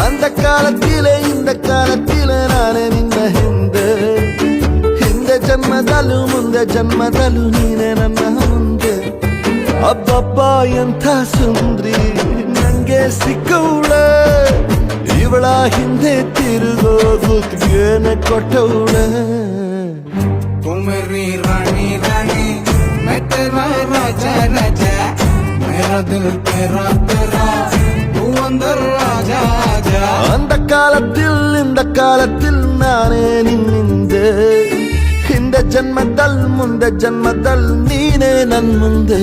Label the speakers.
Speaker 1: அந்த காலத்திலே இந்த காலத்திலே ನಾನೇ ನಿನ್ನ ಹಿಂದೆ ಜನ್ಮದಲ್ಲೂ ಮುಂದೆ ಜನ್ಮದಲ್ಲೂ ನೀನೆ ನನ್ನ ಮುಂದೆ ಅಬ್ಬಬ್ಬ ಎಂಥ ಸುಂದ್ರಿ ನಂಗೆ ಸಿಕ್ಕವಳೆ ಇವಳ ಹಿಂದೆ ತಿರುಗೋ ಗುತ್ತಿಗೆನೆ ಕೊಟ್ಟವಳೆ
Speaker 2: मेरी रानी रानी मैं तेरा राजा राजा मेरा दिल तेरा तेरा तू अंदर राजा आजा
Speaker 1: அந்த காலத்தில் இந்த காலத்தில் நானே ನಿನ್ನಿಂದೆ ಹಿಂದೆ ಜನ್ಮದಲ್ ಮುಂದೆ ಜನ್ಮದಲ್ ನೀನೇ ನನ್ ಮುಂದೆ